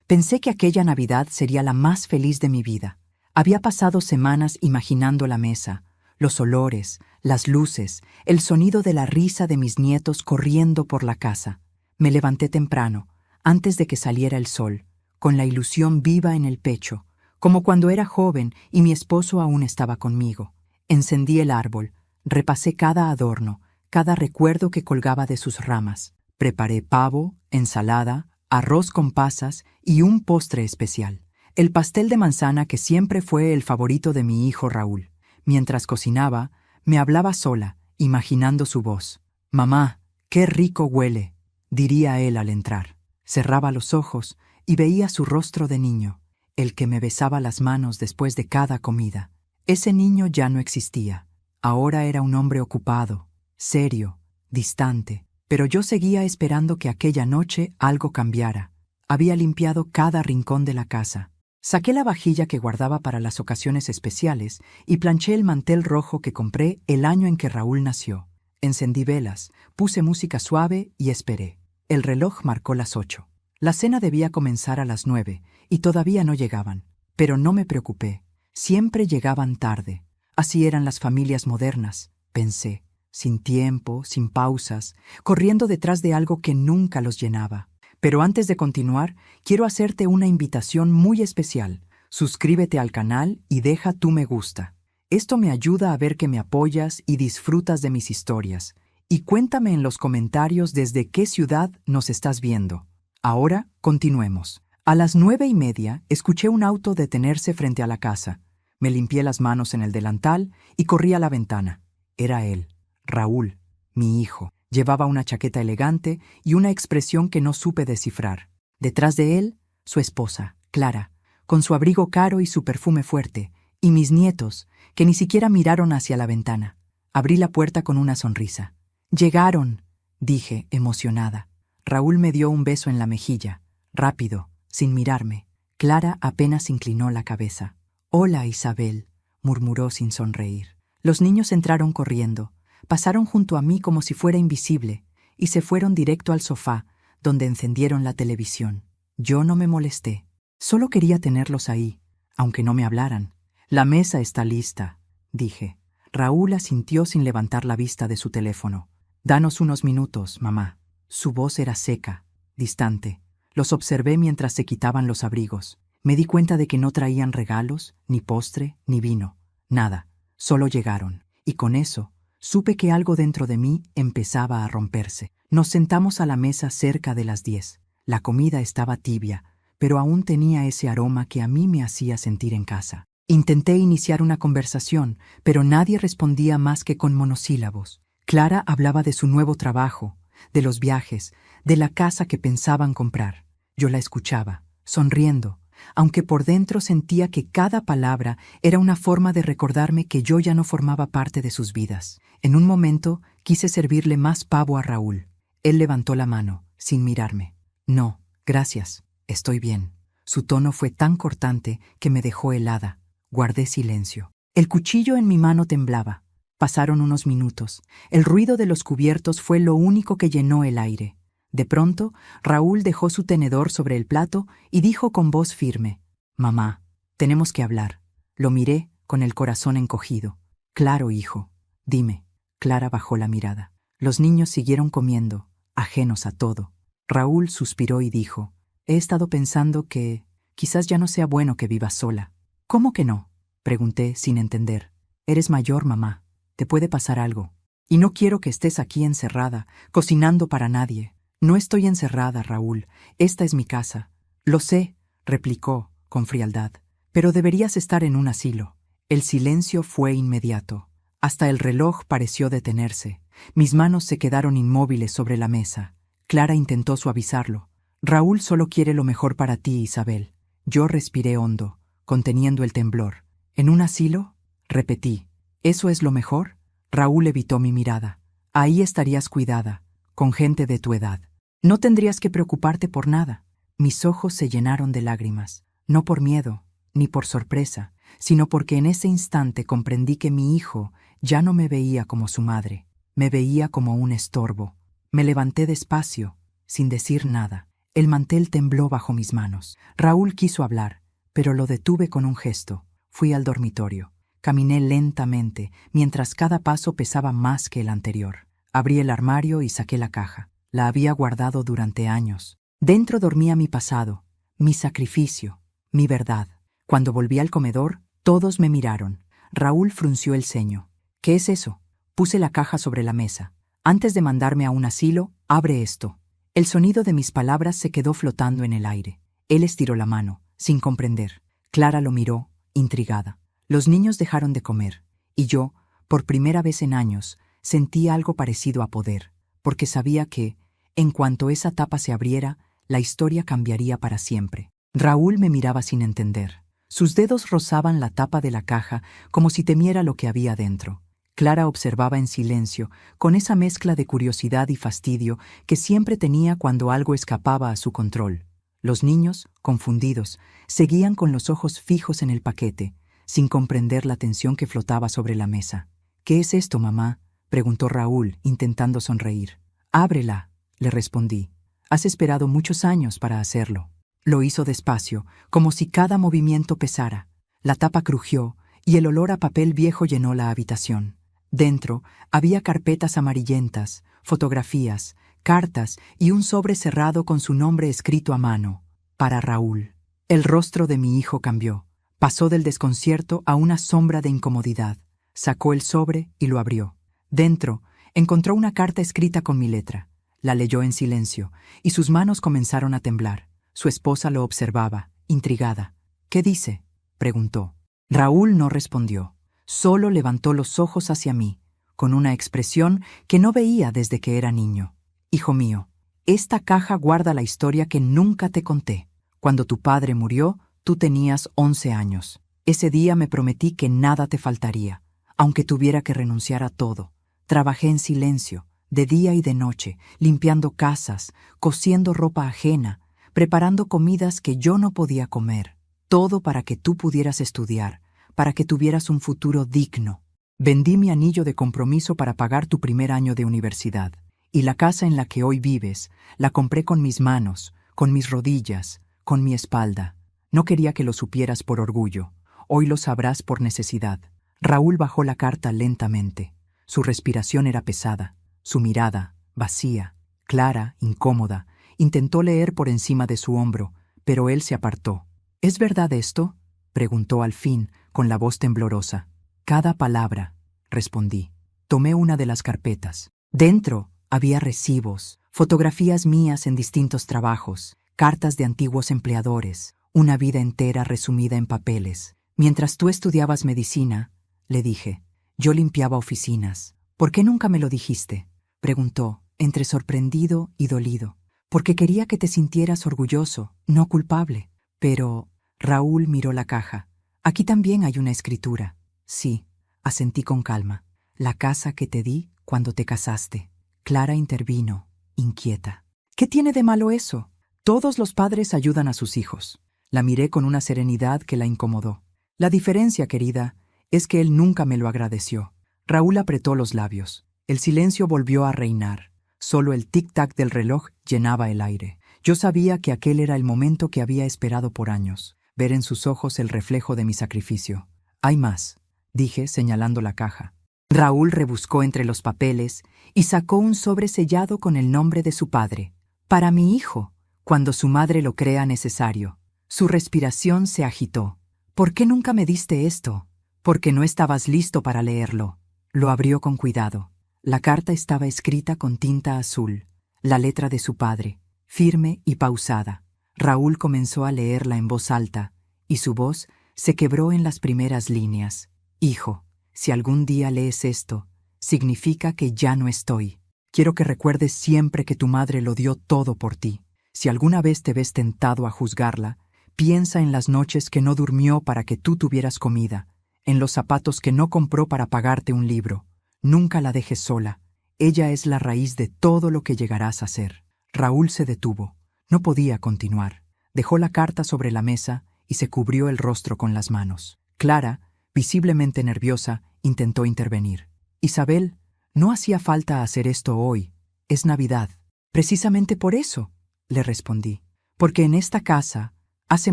Pensé que aquella Navidad sería la más feliz de mi vida. Había pasado semanas imaginando la mesa, los olores, las luces, el sonido de la risa de mis nietos corriendo por la casa. Me levanté temprano, antes de que saliera el sol, con la ilusión viva en el pecho, como cuando era joven y mi esposo aún estaba conmigo. Encendí el árbol, repasé cada adorno, cada recuerdo que colgaba de sus ramas. Preparé pavo, ensalada, arroz con pasas y un postre especial, el pastel de manzana que siempre fue el favorito de mi hijo Raúl. Mientras cocinaba, me hablaba sola, imaginando su voz. «Mamá, qué rico huele», diría él al entrar. Cerraba los ojos y veía su rostro de niño, el que me besaba las manos después de cada comida. Ese niño ya no existía. Ahora era un hombre ocupado, serio, distante, pero yo seguía esperando que aquella noche algo cambiara. Había limpiado cada rincón de la casa. Saqué la vajilla que guardaba para las ocasiones especiales y planché el mantel rojo que compré el año en que Raúl nació. Encendí velas, puse música suave y esperé. El reloj marcó las 8. La cena debía comenzar a las 9 y todavía no llegaban. Pero no me preocupé. Siempre llegaban tarde. Así eran las familias modernas, pensé, sin tiempo, sin pausas, corriendo detrás de algo que nunca los llenaba. Pero antes de continuar, quiero hacerte una invitación muy especial. Suscríbete al canal y deja tu me gusta. Esto me ayuda a ver que me apoyas y disfrutas de mis historias. Y cuéntame en los comentarios desde qué ciudad nos estás viendo. Ahora, continuemos. A las 9:30 escuché un auto detenerse frente a la casa. Me limpié las manos en el delantal y corrí a la ventana. Era él, Raúl, mi hijo. Llevaba una chaqueta elegante y una expresión que no supe descifrar. Detrás de él, su esposa, Clara, con su abrigo caro y su perfume fuerte, y mis nietos, que ni siquiera miraron hacia la ventana. Abrí la puerta con una sonrisa. «¡Llegaron!», dije, emocionada. Raúl me dio un beso en la mejilla, rápido, sin mirarme. Clara apenas inclinó la cabeza. «Hola, Isabel», murmuró sin sonreír. Los niños entraron corriendo. Pasaron junto a mí como si fuera invisible y se fueron directo al sofá, donde encendieron la televisión. Yo no me molesté. Solo quería tenerlos ahí, aunque no me hablaran. «La mesa está lista», dije. Raúl asintió sin levantar la vista de su teléfono. «Danos unos minutos, mamá». Su voz era seca, distante. Los observé mientras se quitaban los abrigos. Me di cuenta de que no traían regalos, ni postre, ni vino. Nada. Solo llegaron. Y con eso, supe que algo dentro de mí empezaba a romperse. Nos sentamos a la mesa cerca de las 10. La comida estaba tibia, pero aún tenía ese aroma que a mí me hacía sentir en casa. Intenté iniciar una conversación, pero nadie respondía más que con monosílabos. Clara hablaba de su nuevo trabajo, de los viajes, de la casa que pensaban comprar. Yo la escuchaba, sonriendo, aunque por dentro sentía que cada palabra era una forma de recordarme que yo ya no formaba parte de sus vidas. En un momento quise servirle más pavo a Raúl. Él levantó la mano, sin mirarme. «No, gracias, estoy bien». Su tono fue tan cortante que me dejó helada. Guardé silencio. El cuchillo en mi mano temblaba. Pasaron unos minutos. El ruido de los cubiertos fue lo único que llenó el aire. De pronto, Raúl dejó su tenedor sobre el plato y dijo con voz firme: «Mamá, tenemos que hablar». Lo miré con el corazón encogido. «Claro, hijo. Dime». Clara bajó la mirada. Los niños siguieron comiendo, ajenos a todo. Raúl suspiró y dijo: «He estado pensando que quizás ya no sea bueno que vivas sola». «¿Cómo que no?», pregunté sin entender. «Eres mayor, mamá. Te puede pasar algo. Y no quiero que estés aquí encerrada, cocinando para nadie». «No estoy encerrada, Raúl. Esta es mi casa». «Lo sé», replicó, con frialdad. «Pero deberías estar en un asilo». El silencio fue inmediato. Hasta el reloj pareció detenerse. Mis manos se quedaron inmóviles sobre la mesa. Clara intentó suavizarlo. «Raúl solo quiere lo mejor para ti, Isabel». Yo respiré hondo, conteniendo el temblor. «¿En un asilo?», repetí. «¿Eso es lo mejor?». Raúl evitó mi mirada. «Ahí estarías cuidada, con gente de tu edad. No tendrías que preocuparte por nada». Mis ojos se llenaron de lágrimas, no por miedo, ni por sorpresa, sino porque en ese instante comprendí que mi hijo ya no me veía como su madre, me veía como un estorbo. Me levanté despacio, sin decir nada. El mantel tembló bajo mis manos. Raúl quiso hablar, pero lo detuve con un gesto. Fui al dormitorio. Caminé lentamente, mientras cada paso pesaba más que el anterior. Abrí el armario y saqué la caja. La había guardado durante años. Dentro dormía mi pasado, mi sacrificio, mi verdad. Cuando volví al comedor, todos me miraron. Raúl frunció el ceño. ¿Qué es eso? Puse la caja sobre la mesa. Antes de mandarme a un asilo, abre esto. El sonido de mis palabras se quedó flotando en el aire. Él estiró la mano, sin comprender. Clara lo miró, intrigada. Los niños dejaron de comer, y yo, por primera vez en años, sentí algo parecido a poder, porque sabía que, en cuanto esa tapa se abriera, la historia cambiaría para siempre. Raúl me miraba sin entender. Sus dedos rozaban la tapa de la caja como si temiera lo que había dentro. Clara observaba en silencio, con esa mezcla de curiosidad y fastidio que siempre tenía cuando algo escapaba a su control. Los niños, confundidos, seguían con los ojos fijos en el paquete, sin comprender la tensión que flotaba sobre la mesa. «¿Qué es esto, mamá?», preguntó Raúl, intentando sonreír. «Ábrela», le respondí. «Has esperado muchos años para hacerlo». Lo hizo despacio, como si cada movimiento pesara. La tapa crujió y el olor a papel viejo llenó la habitación. Dentro había carpetas amarillentas, fotografías, cartas y un sobre cerrado con su nombre escrito a mano, para Raúl. El rostro de mi hijo cambió. Pasó del desconcierto a una sombra de incomodidad. Sacó el sobre y lo abrió. Dentro encontró una carta escrita con mi letra. La leyó en silencio y sus manos comenzaron a temblar. Su esposa lo observaba, intrigada. «¿Qué dice?», preguntó. Raúl no respondió. Solo levantó los ojos hacia mí, con una expresión que no veía desde que era niño. «Hijo mío, esta caja guarda la historia que nunca te conté. Cuando tu padre murió, tú tenías 11 años. Ese día me prometí que nada te faltaría, aunque tuviera que renunciar a todo. Trabajé en silencio, de día y de noche, limpiando casas, cosiendo ropa ajena, preparando comidas que yo no podía comer. Todo para que tú pudieras estudiar, para que tuvieras un futuro digno. Vendí mi anillo de compromiso para pagar tu primer año de universidad. Y la casa en la que hoy vives, la compré con mis manos, con mis rodillas, con mi espalda. No quería que lo supieras por orgullo. Hoy lo sabrás por necesidad». Raúl bajó la carta lentamente. Su respiración era pesada, su mirada, vacía, clara, incómoda. Intentó leer por encima de su hombro, pero él se apartó. «¿Es verdad esto?», preguntó al fin, con la voz temblorosa. «Cada palabra», respondí. Tomé una de las carpetas. Dentro había recibos, fotografías mías en distintos trabajos, cartas de antiguos empleadores, una vida entera resumida en papeles. «Mientras tú estudiabas medicina», le dije, «yo limpiaba oficinas». «¿Por qué nunca me lo dijiste?», preguntó, entre sorprendido y dolido. «Porque quería que te sintieras orgulloso, no culpable». «Pero…», Raúl miró la caja. «Aquí también hay una escritura». «Sí», asentí con calma. «La casa que te di cuando te casaste». Clara intervino, inquieta. «¿Qué tiene de malo eso? Todos los padres ayudan a sus hijos». La miré con una serenidad que la incomodó. «La diferencia, querida, es que él nunca me lo agradeció». Raúl apretó los labios. El silencio volvió a reinar. Solo el tic-tac del reloj llenaba el aire. Yo sabía que aquel era el momento que había esperado por años, ver en sus ojos el reflejo de mi sacrificio. «Hay más», dije, señalando la caja. Raúl rebuscó entre los papeles y sacó un sobre sellado con el nombre de su padre. «Para mi hijo, cuando su madre lo crea necesario». Su respiración se agitó. «¿Por qué nunca me diste esto?». «Porque no estabas listo para leerlo». Lo abrió con cuidado. La carta estaba escrita con tinta azul, la letra de su padre, firme y pausada. Raúl comenzó a leerla en voz alta, y su voz se quebró en las primeras líneas. «Hijo, si algún día lees esto, significa que ya no estoy. Quiero que recuerdes siempre que tu madre lo dio todo por ti. Si alguna vez te ves tentado a juzgarla, piensa en las noches que no durmió para que tú tuvieras comida, en los zapatos que no compró para pagarte un libro. Nunca la dejes sola. Ella es la raíz de todo lo que llegarás a ser». Raúl se detuvo. No podía continuar. Dejó la carta sobre la mesa y se cubrió el rostro con las manos. Clara, visiblemente nerviosa, intentó intervenir. «Isabel, no hacía falta hacer esto hoy. Es Navidad». «Precisamente por eso», le respondí. Porque en esta casa, hace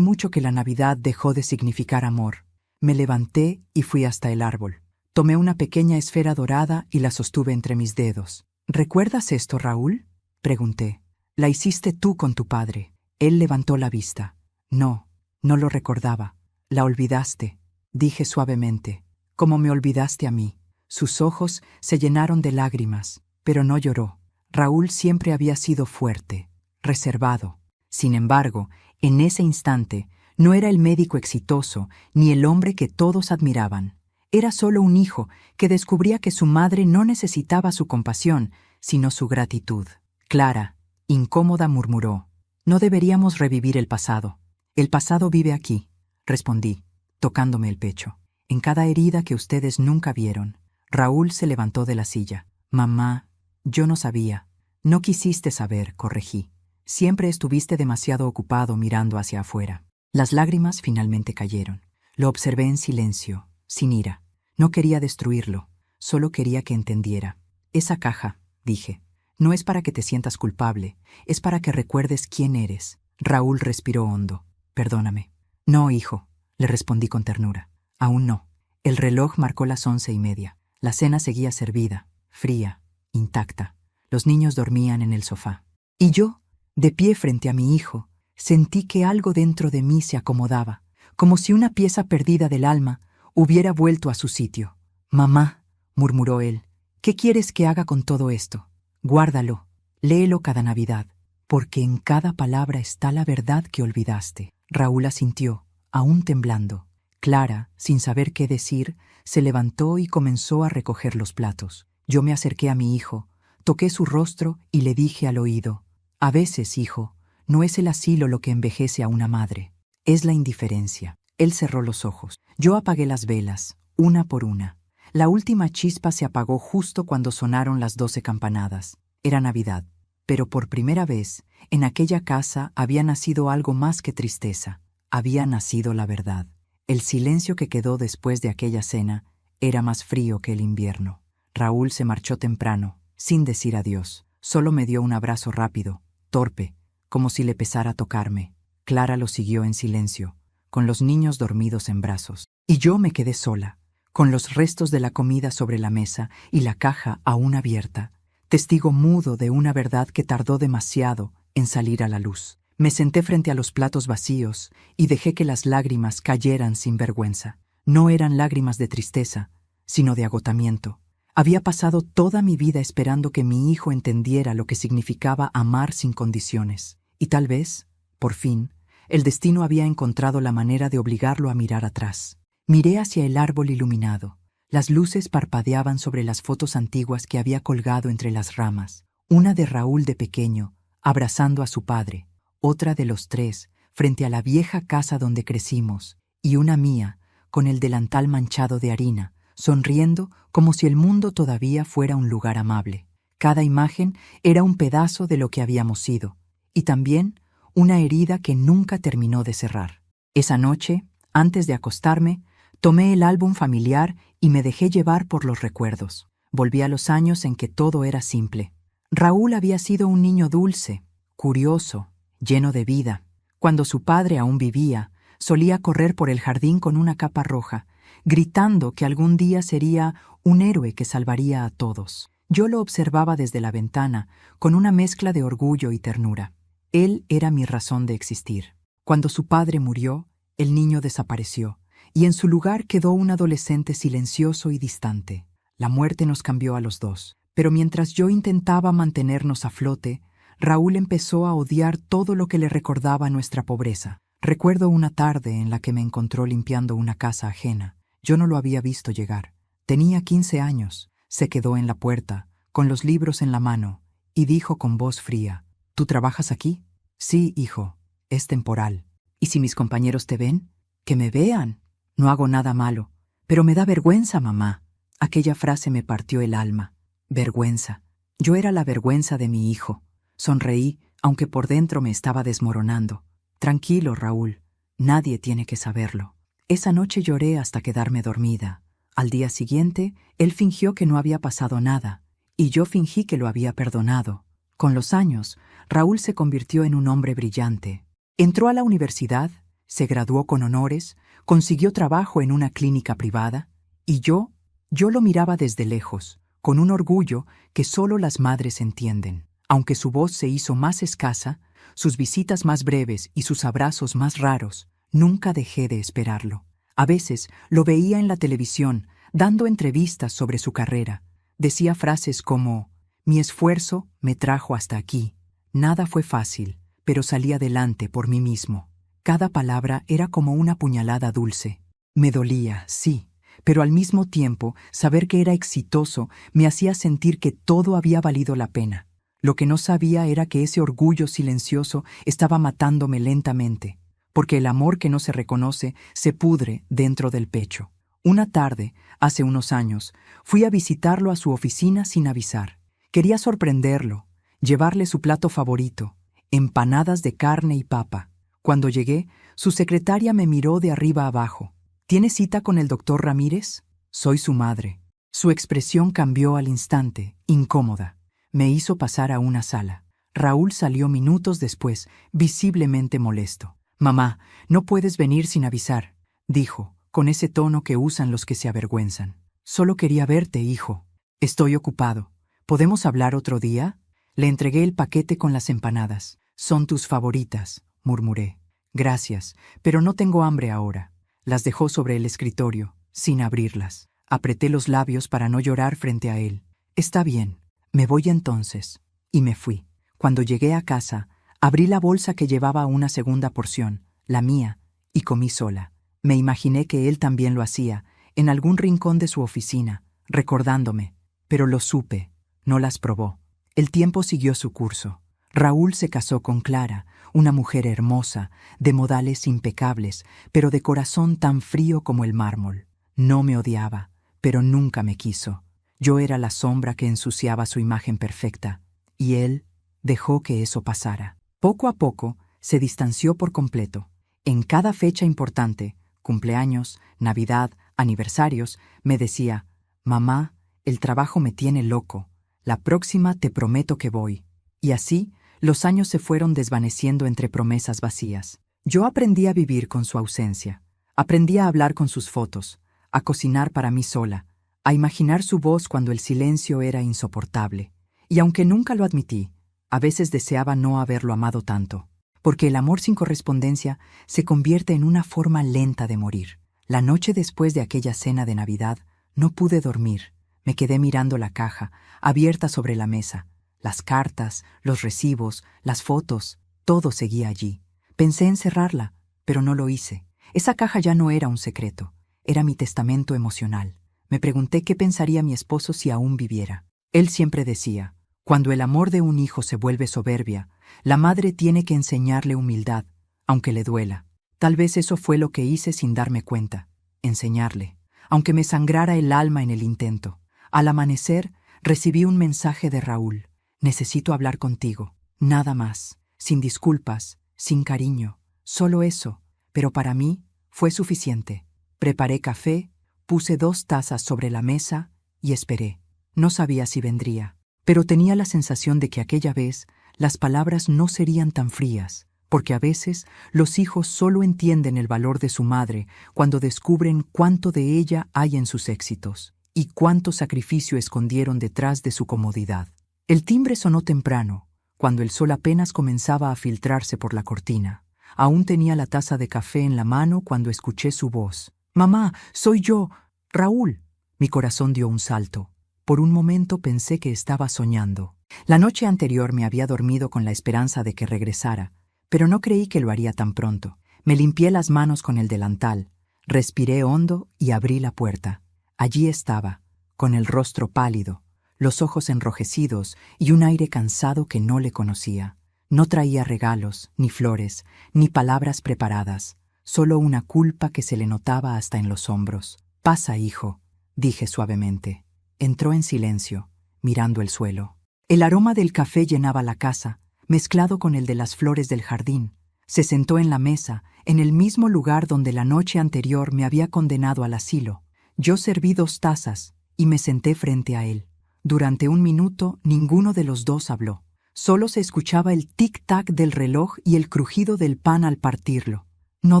mucho que la Navidad dejó de significar amor. Me levanté y fui hasta el árbol. Tomé una pequeña esfera dorada y la sostuve entre mis dedos. ¿Recuerdas esto, Raúl?, pregunté. La hiciste tú con tu padre. Él levantó la vista. No, no lo recordaba. La olvidaste, dije suavemente. Como me olvidaste a mí. Sus ojos se llenaron de lágrimas, pero no lloró. Raúl siempre había sido fuerte, reservado. Sin embargo, en ese instante, no era el médico exitoso ni el hombre que todos admiraban. Era solo un hijo que descubría que su madre no necesitaba su compasión, sino su gratitud. Clara, incómoda, murmuró. No deberíamos revivir el pasado. El pasado vive aquí, respondí, tocándome el pecho. En cada herida que ustedes nunca vieron. Raúl se levantó de la silla. Mamá, yo no sabía. No quisiste saber, corregí. Siempre estuviste demasiado ocupado mirando hacia afuera. Las lágrimas finalmente cayeron. Lo observé en silencio, sin ira. No quería destruirlo, solo quería que entendiera. Esa caja, dije, no es para que te sientas culpable, es para que recuerdes quién eres. Raúl respiró hondo. Perdóname. No, hijo, le respondí con ternura. Aún no. El reloj marcó las 11:30. La cena seguía servida, fría, intacta. Los niños dormían en el sofá. Y yo, de pie frente a mi hijo, sentí que algo dentro de mí se acomodaba, como si una pieza perdida del alma hubiera vuelto a su sitio. Mamá, murmuró él, ¿qué quieres que haga con todo esto? Guárdalo, léelo cada Navidad, porque en cada palabra está la verdad que olvidaste. Raúl asintió, aún temblando. Clara, sin saber qué decir, se levantó y comenzó a recoger los platos. Yo me acerqué a mi hijo, toqué su rostro y le dije al oído, a veces, hijo, no es el asilo lo que envejece a una madre, es la indiferencia. Él cerró los ojos. Yo apagué las velas, una por una. La última chispa se apagó justo cuando sonaron las 12 campanadas. Era Navidad, pero por primera vez, en aquella casa había nacido algo más que tristeza. Había nacido la verdad. El silencio que quedó después de aquella cena era más frío que el invierno. Raúl se marchó temprano, sin decir adiós. Solo me dio un abrazo rápido, torpe, como si le pesara tocarme. Clara lo siguió en silencio, con los niños dormidos en brazos. Y yo me quedé sola, con los restos de la comida sobre la mesa y la caja aún abierta, testigo mudo de una verdad que tardó demasiado en salir a la luz. Me senté frente a los platos vacíos y dejé que las lágrimas cayeran sin vergüenza. No eran lágrimas de tristeza, sino de agotamiento. Había pasado toda mi vida esperando que mi hijo entendiera lo que significaba amar sin condiciones. Y tal vez, por fin, el destino había encontrado la manera de obligarlo a mirar atrás. Miré hacia el árbol iluminado. Las luces parpadeaban sobre las fotos antiguas que había colgado entre las ramas. Una de Raúl de pequeño, abrazando a su padre. Otra de los tres, frente a la vieja casa donde crecimos. Y una mía, con el delantal manchado de harina, sonriendo como si el mundo todavía fuera un lugar amable. Cada imagen era un pedazo de lo que habíamos sido. Y también una herida que nunca terminó de cerrar. Esa noche, antes de acostarme, tomé el álbum familiar y me dejé llevar por los recuerdos. Volví a los años en que todo era simple. Raúl había sido un niño dulce, curioso, lleno de vida. Cuando su padre aún vivía, solía correr por el jardín con una capa roja, gritando que algún día sería un héroe que salvaría a todos. Yo lo observaba desde la ventana, con una mezcla de orgullo y ternura. Él era mi razón de existir. Cuando su padre murió, el niño desapareció, y en su lugar quedó un adolescente silencioso y distante. La muerte nos cambió a los dos, pero mientras yo intentaba mantenernos a flote, Raúl empezó a odiar todo lo que le recordaba nuestra pobreza. Recuerdo una tarde en la que me encontró limpiando una casa ajena. Yo no lo había visto llegar. Tenía 15 años. Se quedó en la puerta, con los libros en la mano, y dijo con voz fría, ¿tú trabajas aquí? Sí, hijo, es temporal. ¿Y si mis compañeros te ven? Que me vean. No hago nada malo. Pero me da vergüenza, mamá. Aquella frase me partió el alma. Vergüenza. Yo era la vergüenza de mi hijo. Sonreí, aunque por dentro me estaba desmoronando. Tranquilo, Raúl. Nadie tiene que saberlo. Esa noche lloré hasta quedarme dormida. Al día siguiente, él fingió que no había pasado nada, y yo fingí que lo había perdonado. Con los años, Raúl se convirtió en un hombre brillante. Entró a la universidad, se graduó con honores, consiguió trabajo en una clínica privada, y yo lo miraba desde lejos, con un orgullo que solo las madres entienden. Aunque su voz se hizo más escasa, sus visitas más breves y sus abrazos más raros, nunca dejé de esperarlo. A veces lo veía en la televisión, dando entrevistas sobre su carrera. Decía frases como: «Mi esfuerzo me trajo hasta aquí. Nada fue fácil, pero salí adelante por mí mismo». Cada palabra era como una puñalada dulce. Me dolía, sí, pero al mismo tiempo, saber que era exitoso me hacía sentir que todo había valido la pena. Lo que no sabía era que ese orgullo silencioso estaba matándome lentamente, porque el amor que no se reconoce se pudre dentro del pecho. Una tarde, hace unos años, fui a visitarlo a su oficina sin avisar. Quería sorprenderlo, llevarle su plato favorito, empanadas de carne y papa. Cuando llegué, su secretaria me miró de arriba abajo. «¿Tiene cita con el doctor Ramírez?» «Soy su madre». Su expresión cambió al instante, incómoda. Me hizo pasar a una sala. Raúl salió minutos después, visiblemente molesto. «Mamá, no puedes venir sin avisar», dijo, con ese tono que usan los que se avergüenzan. «Solo quería verte, hijo». «Estoy ocupado. ¿Podemos hablar otro día?» Le entregué el paquete con las empanadas. «Son tus favoritas», murmuré. «Gracias, pero no tengo hambre ahora». Las dejó sobre el escritorio, sin abrirlas. Apreté los labios para no llorar frente a él. «Está bien, me voy entonces». Y me fui. Cuando llegué a casa, abrí la bolsa que llevaba una segunda porción, la mía, y comí sola. Me imaginé que él también lo hacía, en algún rincón de su oficina, recordándome. Pero lo supe, no las probó. El tiempo siguió su curso. Raúl se casó con Clara, una mujer hermosa, de modales impecables, pero de corazón tan frío como el mármol. No me odiaba, pero nunca me quiso. Yo era la sombra que ensuciaba su imagen perfecta, y él dejó que eso pasara. Poco a poco se distanció por completo. En cada fecha importante, cumpleaños, Navidad, aniversarios, me decía: «Mamá, el trabajo me tiene loco. La próxima te prometo que voy». Y así, los años se fueron desvaneciendo entre promesas vacías. Yo aprendí a vivir con su ausencia. Aprendí a hablar con sus fotos, a cocinar para mí sola, a imaginar su voz cuando el silencio era insoportable. Y aunque nunca lo admití, a veces deseaba no haberlo amado tanto, porque el amor sin correspondencia se convierte en una forma lenta de morir. La noche después de aquella cena de Navidad, no pude dormir. Me quedé mirando la caja, abierta sobre la mesa. Las cartas, los recibos, las fotos, todo seguía allí. Pensé en cerrarla, pero no lo hice. Esa caja ya no era un secreto, era mi testamento emocional. Me pregunté qué pensaría mi esposo si aún viviera. Él siempre decía: «Cuando el amor de un hijo se vuelve soberbia, la madre tiene que enseñarle humildad, aunque le duela». Tal vez eso fue lo que hice sin darme cuenta, enseñarle, aunque me sangrara el alma en el intento. Al amanecer, recibí un mensaje de Raúl: «Necesito hablar contigo». Nada más, sin disculpas, sin cariño, solo eso, pero para mí fue suficiente. Preparé café, puse 2 tazas sobre la mesa y esperé. No sabía si vendría, pero tenía la sensación de que aquella vez las palabras no serían tan frías, porque a veces los hijos solo entienden el valor de su madre cuando descubren cuánto de ella hay en sus éxitos y cuánto sacrificio escondieron detrás de su comodidad. El timbre sonó temprano, cuando el sol apenas comenzaba a filtrarse por la cortina. Aún tenía la taza de café en la mano cuando escuché su voz. «Mamá, soy yo, Raúl». Mi corazón dio un salto. Por un momento pensé que estaba soñando. La noche anterior me había dormido con la esperanza de que regresara, pero no creí que lo haría tan pronto. Me limpié las manos con el delantal, respiré hondo y abrí la puerta. Allí estaba, con el rostro pálido, los ojos enrojecidos y un aire cansado que no le conocía. No traía regalos, ni flores, ni palabras preparadas, solo una culpa que se le notaba hasta en los hombros. «Pasa, hijo», dije suavemente. Entró en silencio, mirando el suelo. El aroma del café llenaba la casa, mezclado con el de las flores del jardín. Se sentó en la mesa, en el mismo lugar donde la noche anterior me había condenado al asilo. Yo serví 2 tazas y me senté frente a él. Durante un minuto ninguno de los dos habló. Solo se escuchaba el tic-tac del reloj y el crujido del pan al partirlo. No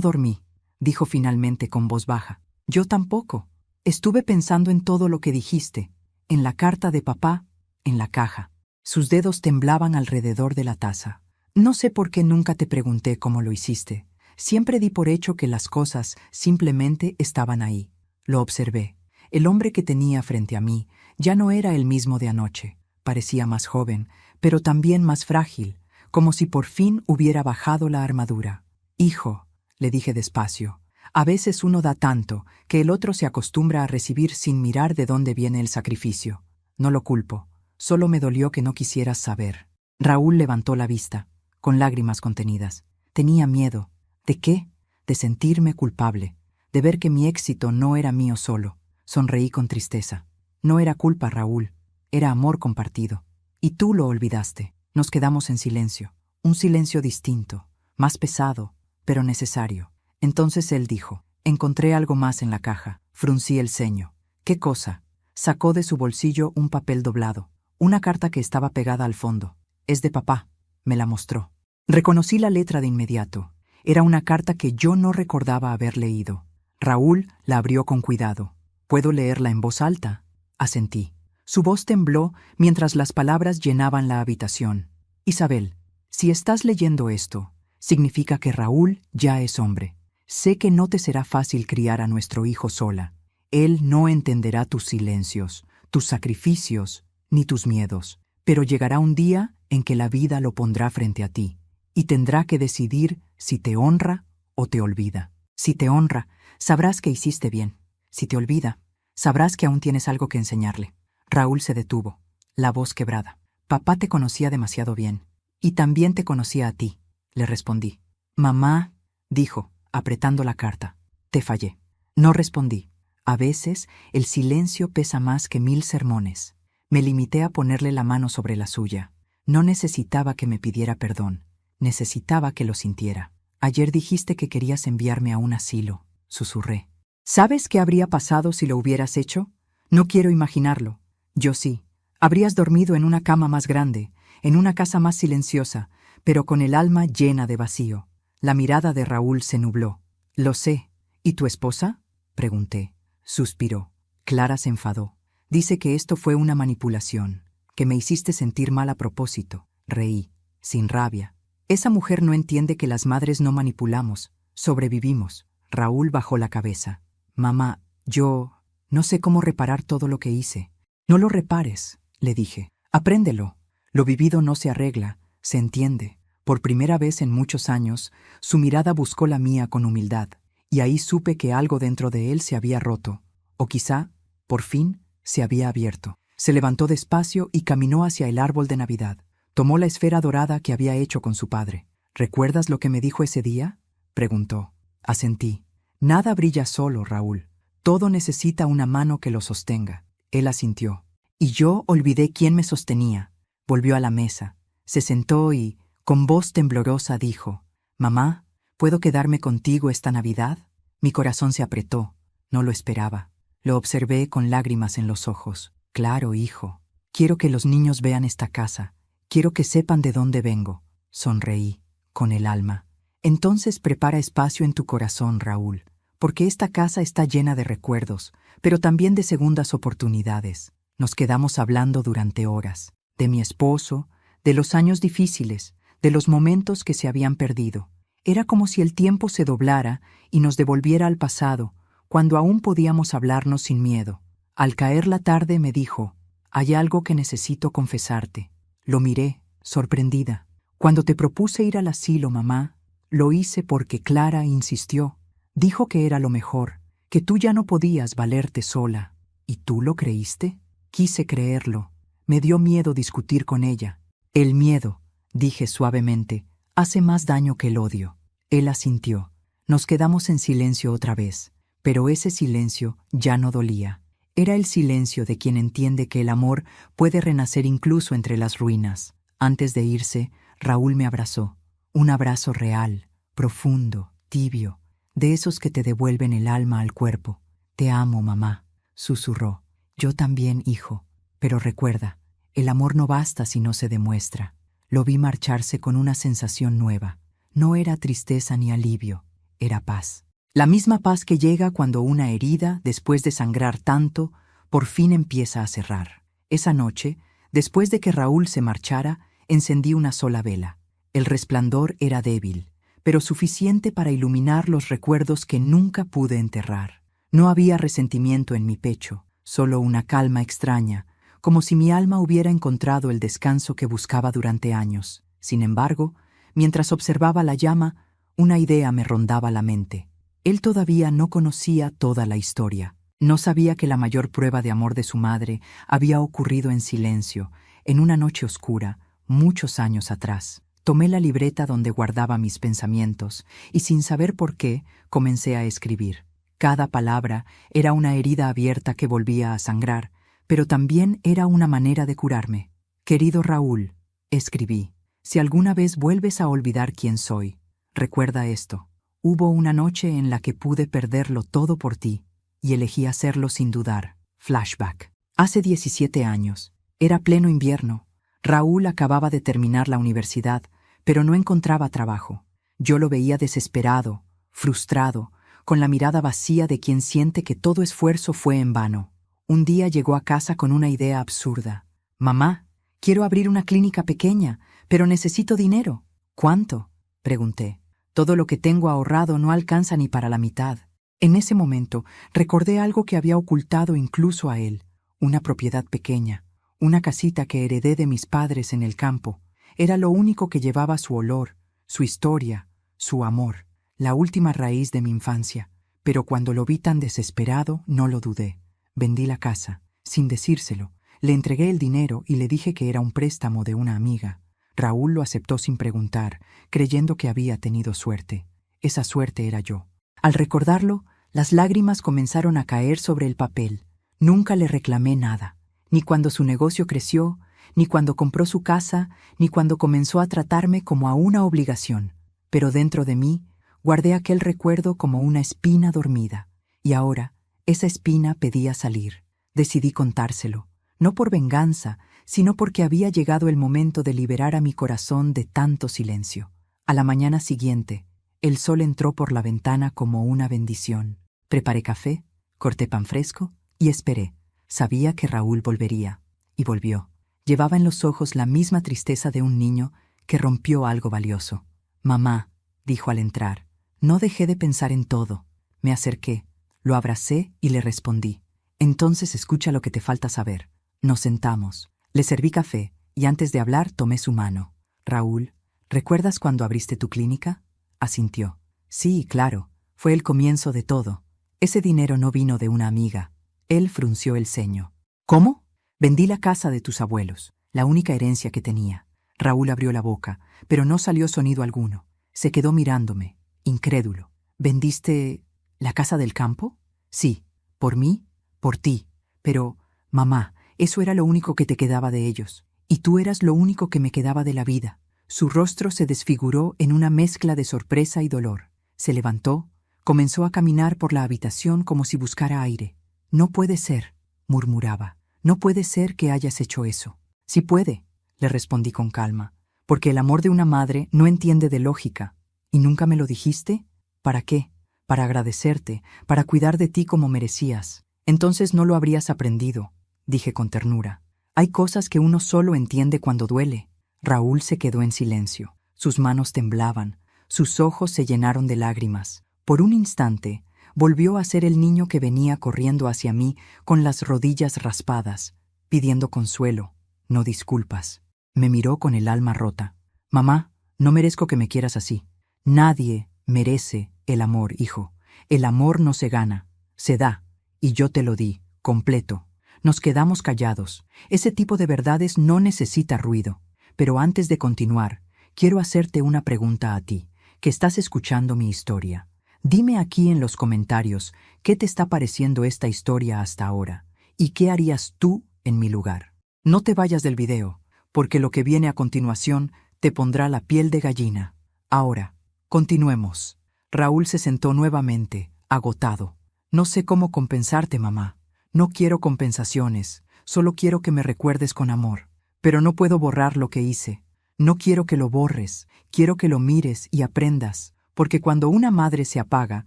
dormí, dijo finalmente con voz baja. Yo tampoco. Estuve pensando en todo lo que dijiste, en la carta de papá, en la caja. Sus dedos temblaban alrededor de la taza. No sé por qué nunca te pregunté cómo lo hiciste. Siempre di por hecho que las cosas simplemente estaban ahí. Lo observé. El hombre que tenía frente a mí ya no era el mismo de anoche. Parecía más joven, pero también más frágil, como si por fin hubiera bajado la armadura. Hijo, le dije despacio, a veces uno da tanto que el otro se acostumbra a recibir sin mirar de dónde viene el sacrificio. No lo culpo, solo me dolió que no quisieras saber. Raúl levantó la vista, con lágrimas contenidas. Tenía miedo. ¿De qué? De sentirme culpable, de ver que mi éxito no era mío solo. Sonreí con tristeza. No era culpa, Raúl, era amor compartido. Y tú lo olvidaste. Nos quedamos en silencio, un silencio distinto, más pesado, pero necesario. Entonces él dijo, encontré algo más en la caja. Fruncí el ceño. ¿Qué cosa? Sacó de su bolsillo un papel doblado, una carta que estaba pegada al fondo. Es de papá, me la mostró. Reconocí la letra de inmediato. Era una carta que yo no recordaba haber leído. Raúl la abrió con cuidado. ¿Puedo leerla en voz alta? Asentí. Su voz tembló mientras las palabras llenaban la habitación. Isabel, si estás leyendo esto, significa que Raúl ya es hombre. Sé que no te será fácil criar a nuestro hijo sola. Él no entenderá tus silencios, tus sacrificios, ni tus miedos. Pero llegará un día en que la vida lo pondrá frente a ti, y tendrá que decidir si te honra o te olvida. Si te honra, sabrás que hiciste bien. Si te olvida, sabrás que aún tienes algo que enseñarle. Raúl se detuvo, la voz quebrada. Papá te conocía demasiado bien, y también te conocía a ti, le respondí. Mamá, dijo, apretando la carta. Te fallé. No respondí. A veces el silencio pesa más que 1000 sermones. Me limité a ponerle la mano sobre la suya. No necesitaba que me pidiera perdón. Necesitaba que lo sintiera. Ayer dijiste que querías enviarme a un asilo, susurré. ¿Sabes qué habría pasado si lo hubieras hecho? No quiero imaginarlo. Yo sí. Habrías dormido en una cama más grande, en una casa más silenciosa, pero con el alma llena de vacío. La mirada de Raúl se nubló. Lo sé. ¿Y tu esposa? Pregunté. Suspiró. Clara se enfadó. Dice que esto fue una manipulación, que me hiciste sentir mal a propósito. Reí, sin rabia. Esa mujer no entiende que las madres no manipulamos, sobrevivimos. Raúl bajó la cabeza. Mamá, yo no sé cómo reparar todo lo que hice. No lo repares, le dije. Apréndelo. Lo vivido no se arregla, se entiende. Por primera vez en muchos años, su mirada buscó la mía con humildad, y ahí supe que algo dentro de él se había roto, o quizá, por fin, se había abierto. Se levantó despacio y caminó hacia el árbol de Navidad. Tomó la esfera dorada que había hecho con su padre. ¿Recuerdas lo que me dijo ese día? Preguntó. Asentí. Nada brilla solo, Raúl. Todo necesita una mano que lo sostenga. Él asintió. Y yo olvidé quién me sostenía. Volvió a la mesa. Se sentó y, con voz temblorosa, dijo, «Mamá, ¿puedo quedarme contigo esta Navidad?» Mi corazón se apretó. No lo esperaba. Lo observé con lágrimas en los ojos. «Claro, hijo. Quiero que los niños vean esta casa. Quiero que sepan de dónde vengo». Sonreí, con el alma. «Entonces prepara espacio en tu corazón, Raúl, porque esta casa está llena de recuerdos, pero también de segundas oportunidades». Nos quedamos hablando durante horas, de mi esposo, de los años difíciles, de los momentos que se habían perdido. Era como si el tiempo se doblara y nos devolviera al pasado, cuando aún podíamos hablarnos sin miedo. Al caer la tarde me dijo, «Hay algo que necesito confesarte». Lo miré, sorprendida. «Cuando te propuse ir al asilo, mamá, lo hice porque Clara insistió. Dijo que era lo mejor, que tú ya no podías valerte sola. ¿Y tú lo creíste?» Quise creerlo. Me dio miedo discutir con ella. «El miedo», dije suavemente, «hace más daño que el odio». Él asintió. Nos quedamos en silencio otra vez, pero ese silencio ya no dolía. Era el silencio de quien entiende que el amor puede renacer incluso entre las ruinas. Antes de irse, Raúl me abrazó. Un abrazo real, profundo, tibio, de esos que te devuelven el alma al cuerpo. «Te amo, mamá», susurró. «Yo también, hijo. Pero recuerda, el amor no basta si no se demuestra. Lo vi marcharse con una sensación nueva. No era tristeza ni alivio, era paz. La misma paz que llega cuando una herida, después de sangrar tanto, por fin empieza a cerrar. Esa noche, después de que Raúl se marchara, encendí una sola vela. El resplandor era débil, pero suficiente para iluminar los recuerdos que nunca pude enterrar. No había resentimiento en mi pecho, solo una calma extraña, como si mi alma hubiera encontrado el descanso que buscaba durante años. Sin embargo, mientras observaba la llama, una idea me rondaba la mente. Él todavía no conocía toda la historia. No sabía que la mayor prueba de amor de su madre había ocurrido en silencio, en una noche oscura, muchos años atrás. Tomé la libreta donde guardaba mis pensamientos y, sin saber por qué, comencé a escribir. Cada palabra era una herida abierta que volvía a sangrar, pero también era una manera de curarme. Querido Raúl, escribí, si alguna vez vuelves a olvidar quién soy, recuerda esto. Hubo una noche en la que pude perderlo todo por ti, y elegí hacerlo sin dudar. Flashback. Hace 17 años. Era pleno invierno. Raúl acababa de terminar la universidad, pero no encontraba trabajo. Yo lo veía desesperado, frustrado, con la mirada vacía de quien siente que todo esfuerzo fue en vano. Un día llegó a casa con una idea absurda. «Mamá, quiero abrir una clínica pequeña, pero necesito dinero». «¿Cuánto?», pregunté. «Todo lo que tengo ahorrado no alcanza ni para la mitad». En ese momento recordé algo que había ocultado incluso a él, una propiedad pequeña, una casita que heredé de mis padres en el campo. Era lo único que llevaba su olor, su historia, su amor, la última raíz de mi infancia. Pero cuando lo vi tan desesperado, no lo dudé. Vendí la casa, sin decírselo. Le entregué el dinero y le dije que era un préstamo de una amiga. Raúl lo aceptó sin preguntar, creyendo que había tenido suerte. Esa suerte era yo. Al recordarlo, las lágrimas comenzaron a caer sobre el papel. Nunca le reclamé nada, ni cuando su negocio creció, ni cuando compró su casa, ni cuando comenzó a tratarme como a una obligación. Pero dentro de mí, guardé aquel recuerdo como una espina dormida. Y ahora, esa espina pedía salir. Decidí contárselo, no por venganza, sino porque había llegado el momento de liberar a mi corazón de tanto silencio. A la mañana siguiente, el sol entró por la ventana como una bendición. Preparé café, corté pan fresco y esperé. Sabía que Raúl volvería. Y volvió. Llevaba en los ojos la misma tristeza de un niño que rompió algo valioso. «Mamá», dijo al entrar. No dejé de pensar en todo. Me acerqué, lo abracé y le respondí. «Entonces escucha lo que te falta saber». Nos sentamos. Le serví café y antes de hablar tomé su mano. «Raúl, ¿recuerdas cuando abriste tu clínica?», asintió. «Sí, claro. Fue el comienzo de todo. Ese dinero no vino de una amiga». Él frunció el ceño. «¿Cómo?». «Vendí la casa de tus abuelos, la única herencia que tenía». Raúl abrió la boca, pero no salió sonido alguno. Se quedó mirándome, incrédulo. «¿Vendiste la casa del campo?». «Sí. ¿Por mí?». «Por ti. Pero, mamá, eso era lo único que te quedaba de ellos. Y tú eras lo único que me quedaba de la vida». Su rostro se desfiguró en una mezcla de sorpresa y dolor. Se levantó, comenzó a caminar por la habitación como si buscara aire. «No puede ser», murmuraba. «No puede ser que hayas hecho eso». «Sí puede», le respondí con calma, «porque el amor de una madre no entiende de lógica». «¿Y nunca me lo dijiste?». «¿Para qué?». «Para agradecerte, para cuidar de ti como merecías». «Entonces no lo habrías aprendido», dije con ternura. «Hay cosas que uno solo entiende cuando duele». Raúl se quedó en silencio. Sus manos temblaban, sus ojos se llenaron de lágrimas. Por un instante, volvió a ser el niño que venía corriendo hacia mí con las rodillas raspadas, pidiendo consuelo, no disculpas. Me miró con el alma rota. «Mamá, no merezco que me quieras así. Nadie merece el amor, hijo. El amor no se gana, se da, y yo te lo di, completo». Nos quedamos callados. Ese tipo de verdades no necesita ruido. Pero antes de continuar, quiero hacerte una pregunta a ti, que estás escuchando mi historia. Dime aquí en los comentarios qué te está pareciendo esta historia hasta ahora y qué harías tú en mi lugar. No te vayas del video, porque lo que viene a continuación te pondrá la piel de gallina. Ahora, continuemos. Raúl se sentó nuevamente, agotado. «No sé cómo compensarte, mamá. No quiero compensaciones, solo quiero que me recuerdes con amor. Pero no puedo borrar lo que hice. No quiero que lo borres, quiero que lo mires y aprendas, porque cuando una madre se apaga,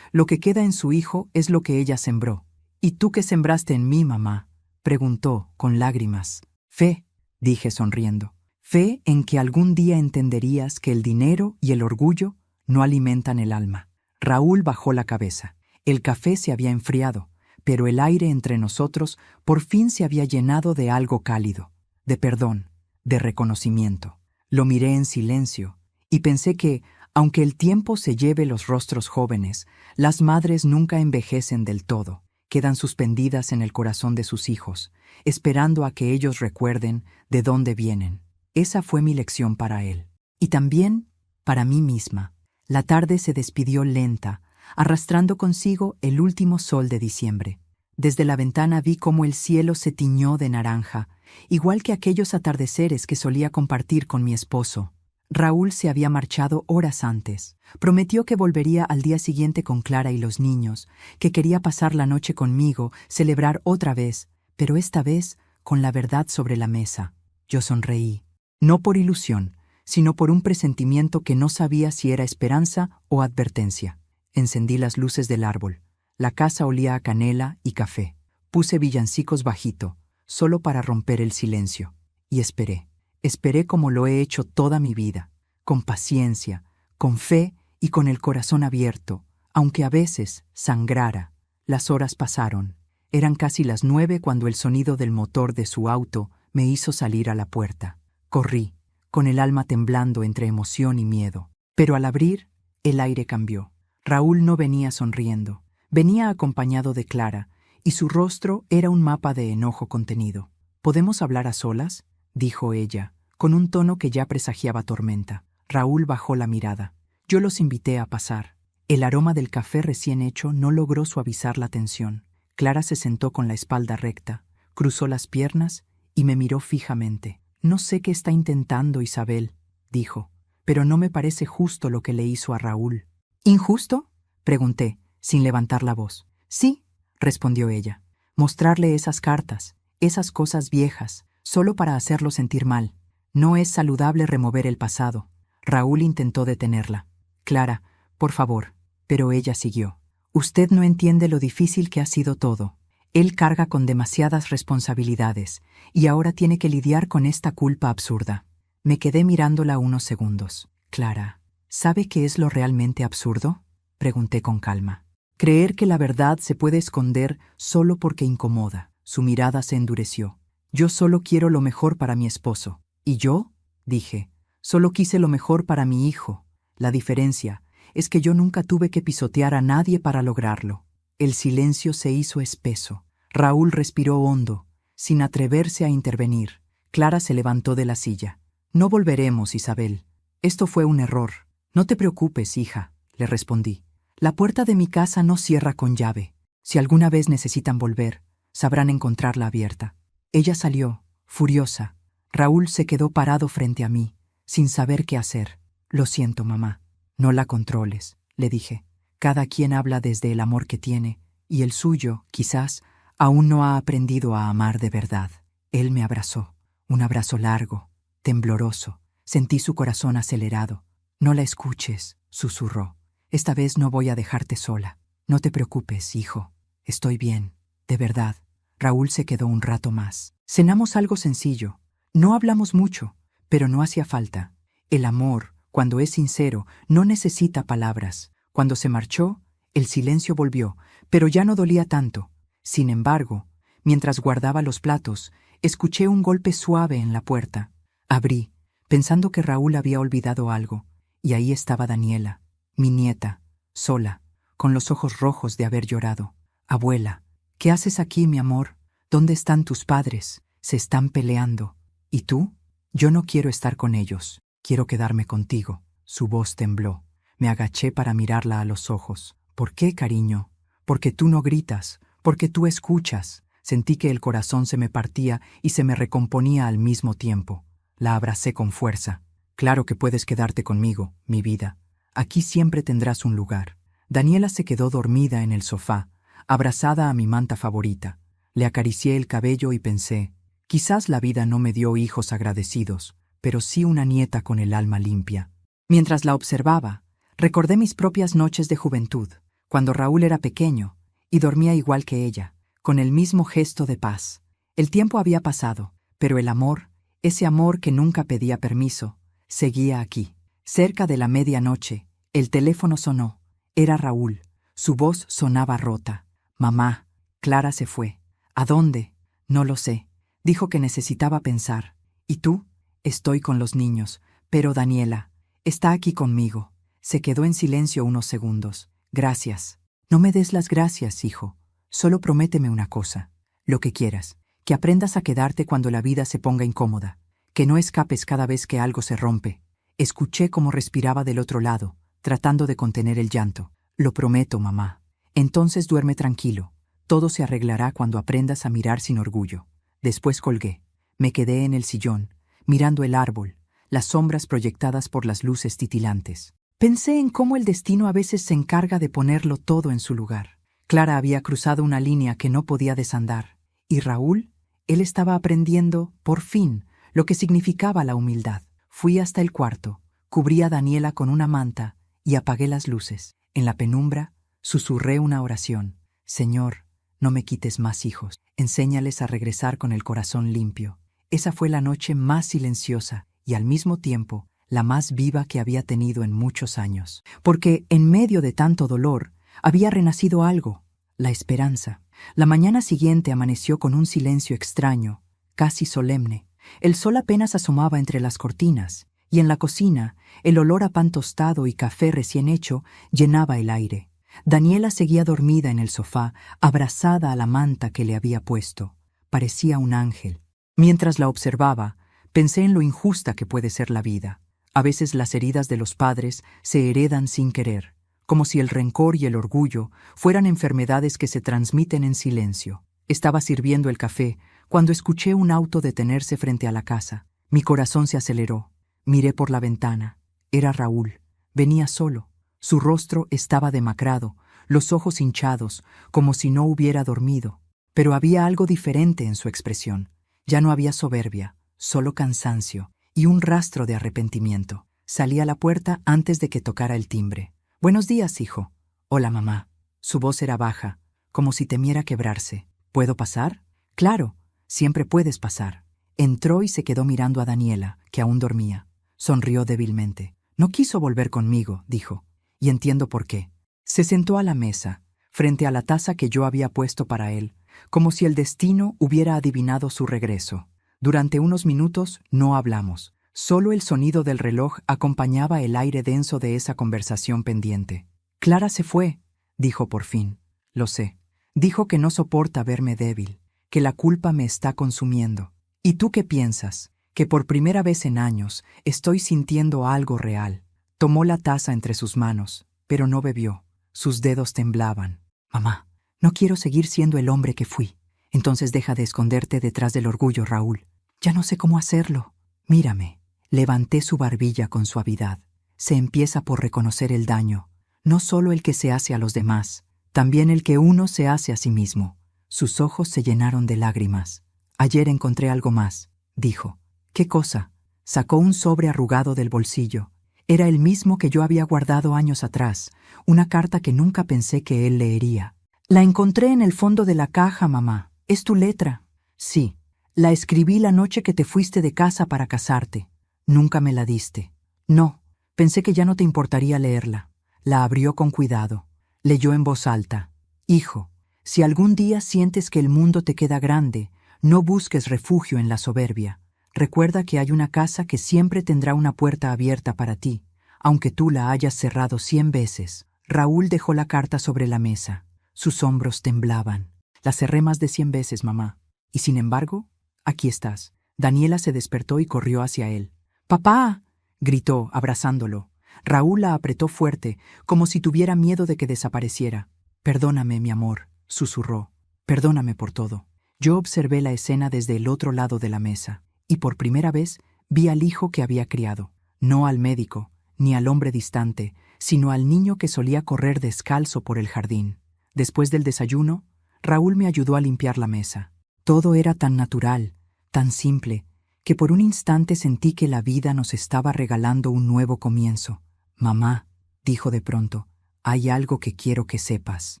lo que queda en su hijo es lo que ella sembró. ¿Y tú qué sembraste en mí, mamá?, preguntó con lágrimas. Fe, dije sonriendo. Fe en que algún día entenderías que el dinero y el orgullo no alimentan el alma. Raúl bajó la cabeza. El café se había enfriado, pero el aire entre nosotros por fin se había llenado de algo cálido, de perdón, de reconocimiento. Lo miré en silencio y pensé que, aunque el tiempo se lleve los rostros jóvenes, las madres nunca envejecen del todo. Quedan suspendidas en el corazón de sus hijos, esperando a que ellos recuerden de dónde vienen. Esa fue mi lección para él. Y también para mí misma. La tarde se despidió lenta, arrastrando consigo el último sol de diciembre. Desde la ventana vi cómo el cielo se tiñó de naranja, igual que aquellos atardeceres que solía compartir con mi esposo. Raúl se había marchado horas antes. Prometió que volvería al día siguiente con Clara y los niños, que quería pasar la noche conmigo, celebrar otra vez, pero esta vez con la verdad sobre la mesa. Yo sonreí, no por ilusión, sino por un presentimiento que no sabía si era esperanza o advertencia. Encendí las luces del árbol. La casa olía a canela y café. Puse villancicos bajito, solo para romper el silencio, y esperé. Esperé como lo he hecho toda mi vida, con paciencia, con fe y con el corazón abierto, aunque a veces sangrara. Las horas pasaron. Eran casi las 9 cuando el sonido del motor de su auto me hizo salir a la puerta. Corrí, con el alma temblando entre emoción y miedo. Pero al abrir, el aire cambió. Raúl no venía sonriendo. Venía acompañado de Clara, y su rostro era un mapa de enojo contenido. ¿Podemos hablar a solas?, dijo ella, con un tono que ya presagiaba tormenta. Raúl bajó la mirada. Yo los invité a pasar. El aroma del café recién hecho no logró suavizar la tensión. Clara se sentó con la espalda recta, cruzó las piernas y me miró fijamente. No sé qué está intentando Isabel, dijo, pero no me parece justo lo que le hizo a Raúl. ¿Injusto?, pregunté, sin levantar la voz. Sí, respondió ella. Mostrarle esas cartas, esas cosas viejas, solo para hacerlo sentir mal. No es saludable remover el pasado. Raúl intentó detenerla. Clara, por favor. Pero ella siguió. Usted no entiende lo difícil que ha sido todo. Él carga con demasiadas responsabilidades y ahora tiene que lidiar con esta culpa absurda. Me quedé mirándola unos segundos. Clara, ¿sabe qué es lo realmente absurdo?, pregunté con calma. Creer que la verdad se puede esconder solo porque incomoda. Su mirada se endureció. Yo solo quiero lo mejor para mi esposo. ¿Y yo?, dije. Solo quise lo mejor para mi hijo. La diferencia es que yo nunca tuve que pisotear a nadie para lograrlo. El silencio se hizo espeso. Raúl respiró hondo, sin atreverse a intervenir. Clara se levantó de la silla. No volveremos, Isabel. Esto fue un error. No te preocupes, hija, le respondí. La puerta de mi casa no cierra con llave. Si alguna vez necesitan volver, sabrán encontrarla abierta. Ella salió, furiosa. Raúl se quedó parado frente a mí, sin saber qué hacer. Lo siento, mamá. No la controles, le dije. Cada quien habla desde el amor que tiene, y el suyo, quizás, aún no ha aprendido a amar de verdad. Él me abrazó, un abrazo largo, tembloroso. Sentí su corazón acelerado. No la escuches, susurró. Esta vez no voy a dejarte sola. No te preocupes, hijo. Estoy bien, de verdad. Raúl se quedó un rato más. Cenamos algo sencillo. No hablamos mucho, pero no hacía falta. El amor, cuando es sincero, no necesita palabras. Cuando se marchó, el silencio volvió, pero ya no dolía tanto. Sin embargo, mientras guardaba los platos, escuché un golpe suave en la puerta. Abrí, pensando que Raúl había olvidado algo, y ahí estaba Daniela, mi nieta, sola, con los ojos rojos de haber llorado. Abuela, ¿qué haces aquí, mi amor? ¿Dónde están tus padres? Se están peleando. ¿Y tú? Yo no quiero estar con ellos. Quiero quedarme contigo. Su voz tembló. Me agaché para mirarla a los ojos. ¿Por qué, cariño? Porque tú no gritas, porque tú escuchas. Sentí que el corazón se me partía y se me recomponía al mismo tiempo. La abracé con fuerza. Claro que puedes quedarte conmigo, mi vida. Aquí siempre tendrás un lugar. Daniela se quedó dormida en el sofá, abrazada a mi manta favorita. Le acaricié el cabello y pensé, quizás la vida no me dio hijos agradecidos, pero sí una nieta con el alma limpia. Mientras la observaba, recordé mis propias noches de juventud, cuando Raúl era pequeño y dormía igual que ella, con el mismo gesto de paz. El tiempo había pasado, pero el amor, ese amor que nunca pedía permiso, seguía aquí. Cerca de la medianoche, el teléfono sonó. Era Raúl. Su voz sonaba rota. «Mamá, Clara se fue». «¿A dónde?» «No lo sé. Dijo que necesitaba pensar». «¿Y tú?» «Estoy con los niños, pero Daniela está aquí conmigo». Se quedó en silencio unos segundos. «Gracias». «No me des las gracias, hijo. Solo prométeme una cosa. Lo que quieras. Que aprendas a quedarte cuando la vida se ponga incómoda. Que no escapes cada vez que algo se rompe». Escuché cómo respiraba del otro lado, tratando de contener el llanto. «Lo prometo, mamá». «Entonces duerme tranquilo. Todo se arreglará cuando aprendas a mirar sin orgullo». Después colgué. Me quedé en el sillón, mirando el árbol, las sombras proyectadas por las luces titilantes. Pensé en cómo el destino a veces se encarga de ponerlo todo en su lugar. Clara había cruzado una línea que no podía desandar. Y Raúl, él estaba aprendiendo, por fin, lo que significaba la humildad. Fui hasta el cuarto, cubrí a Daniela con una manta y apagué las luces. En la penumbra, susurré una oración. «Señor, no me quites más hijos. Enséñales a regresar con el corazón limpio». Esa fue la noche más silenciosa y al mismo tiempo la más viva que había tenido en muchos años. Porque en medio de tanto dolor había renacido algo, la esperanza. La mañana siguiente amaneció con un silencio extraño, casi solemne. El sol apenas asomaba entre las cortinas, y en la cocina el olor a pan tostado y café recién hecho llenaba el aire. Daniela seguía dormida en el sofá, abrazada a la manta que le había puesto. Parecía un ángel. Mientras la observaba, pensé en lo injusta que puede ser la vida. A veces las heridas de los padres se heredan sin querer, como si el rencor y el orgullo fueran enfermedades que se transmiten en silencio. Estaba sirviendo el café cuando escuché un auto detenerse frente a la casa. Mi corazón se aceleró. Miré por la ventana. Era Raúl. Venía solo. Su rostro estaba demacrado, los ojos hinchados, como si no hubiera dormido. Pero había algo diferente en su expresión. Ya no había soberbia, solo cansancio y un rastro de arrepentimiento. Salí a la puerta antes de que tocara el timbre. «Buenos días, hijo». «Hola, mamá». Su voz era baja, como si temiera quebrarse. «¿Puedo pasar?» «Claro, siempre puedes pasar». Entró y se quedó mirando a Daniela, que aún dormía. Sonrió débilmente. «No quiso volver conmigo», dijo, «y entiendo por qué». Se sentó a la mesa, frente a la taza que yo había puesto para él, como si el destino hubiera adivinado su regreso. Durante unos minutos no hablamos. Solo el sonido del reloj acompañaba el aire denso de esa conversación pendiente. «Clara se fue», dijo por fin. «Lo sé. Dijo que no soporta verme débil, que la culpa me está consumiendo. ¿Y tú qué piensas? Que por primera vez en años estoy sintiendo algo real». Tomó la taza entre sus manos, pero no bebió. Sus dedos temblaban. «Mamá, no quiero seguir siendo el hombre que fui». «Entonces deja de esconderte detrás del orgullo, Raúl». «Ya no sé cómo hacerlo». «Mírame». Levanté su barbilla con suavidad. Se empieza por reconocer el daño, no solo el que se hace a los demás, también el que uno se hace a sí mismo. Sus ojos se llenaron de lágrimas. «Ayer encontré algo más», dijo. «¿Qué cosa?» Sacó un sobre arrugado del bolsillo. Era el mismo que yo había guardado años atrás, una carta que nunca pensé que él leería. «La encontré en el fondo de la caja, mamá. ¿Es tu letra?» «Sí. La escribí la noche que te fuiste de casa para casarte. Nunca me la diste». «No. Pensé que ya no te importaría leerla». La abrió con cuidado. Leyó en voz alta. «Hijo, si algún día sientes que el mundo te queda grande, no busques refugio en la soberbia. Recuerda que hay una casa que siempre tendrá una puerta abierta para ti, aunque tú la hayas cerrado 100 veces». Raúl dejó la carta sobre la mesa. Sus hombros temblaban. «La cerré más de 100 veces, mamá. Y sin embargo, aquí estás». Daniela se despertó y corrió hacia él. «¡Papá!», gritó, abrazándolo. Raúl la apretó fuerte, como si tuviera miedo de que desapareciera. «Perdóname, mi amor», susurró. «Perdóname por todo». Yo observé la escena desde el otro lado de la mesa, y por primera vez vi al hijo que había criado. No al médico, ni al hombre distante, sino al niño que solía correr descalzo por el jardín. Después del desayuno, Raúl me ayudó a limpiar la mesa. Todo era tan natural, tan simple, que por un instante sentí que la vida nos estaba regalando un nuevo comienzo. «Mamá», dijo de pronto, «hay algo que quiero que sepas».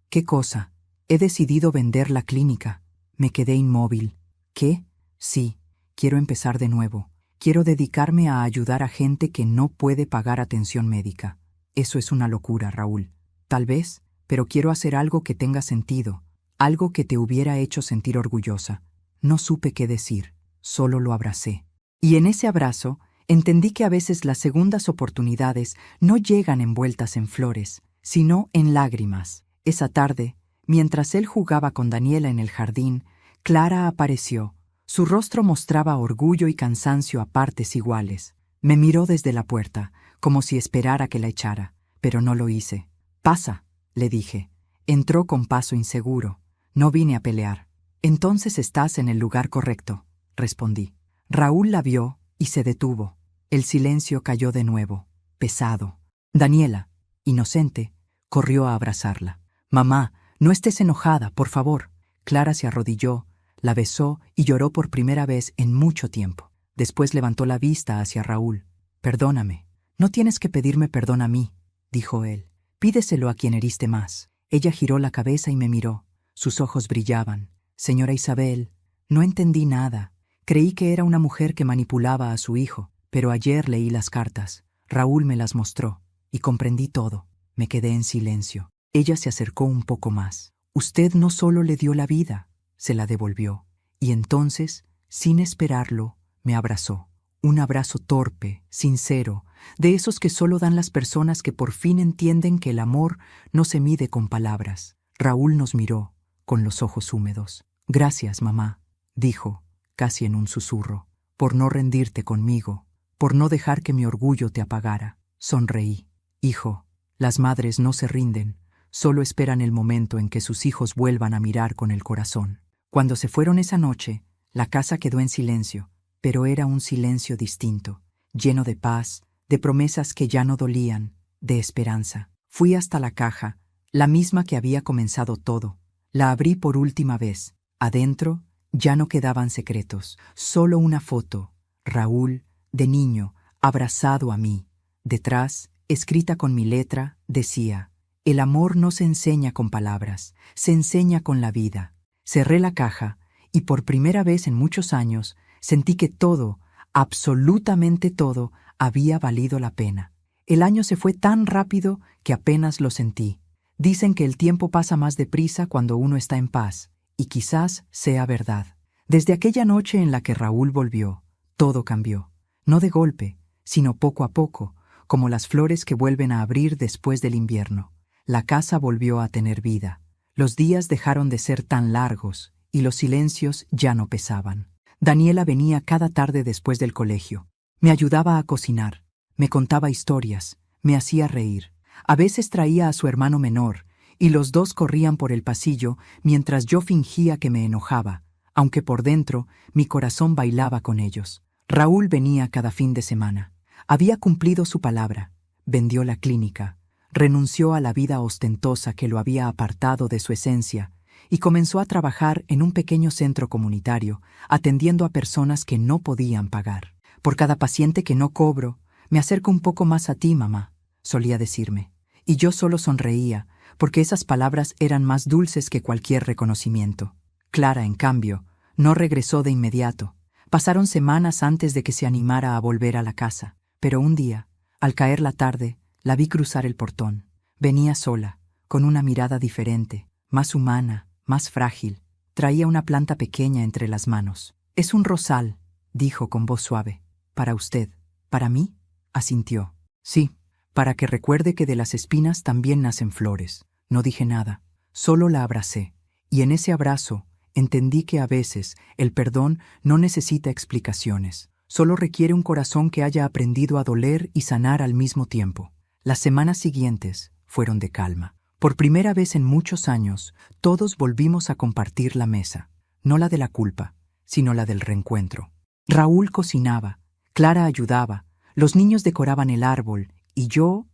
«¿Qué cosa?» «He decidido vender la clínica». Me quedé inmóvil. «¿Qué?» «Sí, quiero empezar de nuevo. Quiero dedicarme a ayudar a gente que no puede pagar atención médica». «Eso es una locura, Raúl». «Tal vez, pero quiero hacer algo que tenga sentido, algo que te hubiera hecho sentir orgullosa». No supe qué decir, solo lo abracé. Y en ese abrazo entendí que a veces las segundas oportunidades no llegan envueltas en flores, sino en lágrimas. Esa tarde, mientras él jugaba con Daniela en el jardín, Clara apareció. Su rostro mostraba orgullo y cansancio a partes iguales. Me miró desde la puerta, como si esperara que la echara, pero no lo hice. «Pasa», le dije. Entró con paso inseguro. «No vine a pelear». «Entonces estás en el lugar correcto», respondí. Raúl la vio y se detuvo. El silencio cayó de nuevo, pesado. Daniela, inocente, corrió a abrazarla. «Mamá, no estés enojada, por favor». Clara se arrodilló, la besó y lloró por primera vez en mucho tiempo. Después levantó la vista hacia Raúl. «Perdóname». «No tienes que pedirme perdón a mí», dijo él. «Pídeselo a quien heriste más». Ella giró la cabeza y me miró. Sus ojos brillaban. «Señora Isabel, no entendí nada. Creí que era una mujer que manipulaba a su hijo, pero ayer leí las cartas. Raúl me las mostró y comprendí todo». Me quedé en silencio. Ella se acercó un poco más. «Usted no solo le dio la vida, se la devolvió». Y entonces, sin esperarlo, me abrazó. Un abrazo torpe, sincero, de esos que solo dan las personas que por fin entienden que el amor no se mide con palabras. Raúl nos miró, con los ojos húmedos. «Gracias, mamá», dijo, casi en un susurro, «por no rendirte conmigo, por no dejar que mi orgullo te apagara». Sonreí. «Hijo, las madres no se rinden, solo esperan el momento en que sus hijos vuelvan a mirar con el corazón». Cuando se fueron esa noche, la casa quedó en silencio, pero era un silencio distinto, lleno de paz, de promesas que ya no dolían, de esperanza. Fui hasta la caja, la misma que había comenzado todo. La abrí por última vez. Adentro ya no quedaban secretos, solo una foto. Raúl, de niño, abrazado a mí. Detrás, escrita con mi letra, decía: «El amor no se enseña con palabras, se enseña con la vida». Cerré la caja y por primera vez en muchos años sentí que todo, absolutamente todo, había valido la pena. El año se fue tan rápido que apenas lo sentí. Dicen que el tiempo pasa más deprisa cuando uno está en paz, y quizás sea verdad. Desde aquella noche en la que Raúl volvió, todo cambió. No de golpe, sino poco a poco, como las flores que vuelven a abrir después del invierno. La casa volvió a tener vida. Los días dejaron de ser tan largos y los silencios ya no pesaban. Daniela venía cada tarde después del colegio. Me ayudaba a cocinar, me contaba historias, me hacía reír. A veces traía a su hermano menor y los dos corrían por el pasillo mientras yo fingía que me enojaba, aunque por dentro mi corazón bailaba con ellos. Raúl venía cada fin de semana. Había cumplido su palabra, vendió la clínica, renunció a la vida ostentosa que lo había apartado de su esencia y comenzó a trabajar en un pequeño centro comunitario, atendiendo a personas que no podían pagar. «Por cada paciente que no cobro, me acerco un poco más a ti, mamá», solía decirme. Y yo solo sonreía, porque esas palabras eran más dulces que cualquier reconocimiento. Clara, en cambio, no regresó de inmediato. Pasaron semanas antes de que se animara a volver a la casa, pero un día, al caer la tarde, la vi cruzar el portón. Venía sola, con una mirada diferente, más humana, más frágil. Traía una planta pequeña entre las manos. «Es un rosal», dijo con voz suave. «Para usted». «¿Para mí?», asintió. «Sí, para que recuerde que de las espinas también nacen flores». No dije nada, solo la abracé, y en ese abrazo entendí que a veces el perdón no necesita explicaciones, solo requiere un corazón que haya aprendido a doler y sanar al mismo tiempo. Las semanas siguientes fueron de calma. Por primera vez en muchos años, todos volvimos a compartir la mesa, no la de la culpa, sino la del reencuentro. Raúl cocinaba, Clara ayudaba, los niños decoraban el árbol, y yo